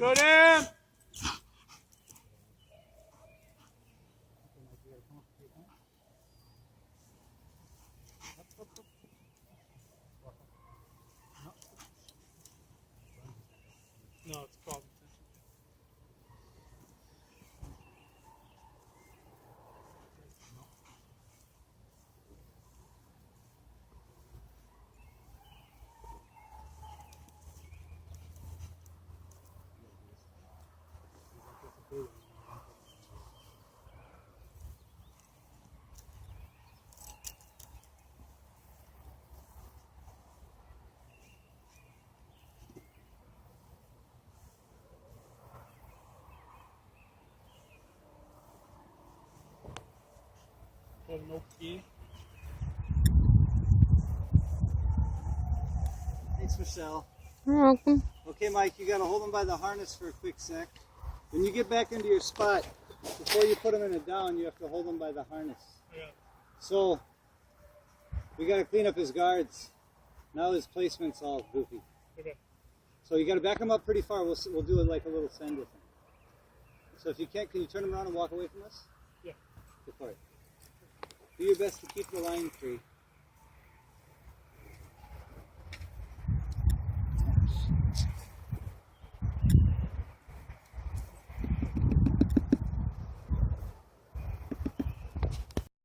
Put him! No, it's called. No key. Thanks, Michelle. You're welcome. Okay, Mike, you got to hold them by the harness for a quick sec. When you get back into your spot, before you put them in a down, you have to hold them by the harness. Yeah. So, we got to clean up his guards. Now his placement's all goofy. Okay. So you got to back him up pretty far. We'll do it like a little send with him. So if you can't, can you turn him around and walk away from us? Yeah. Go for it. Do your best to keep the line free.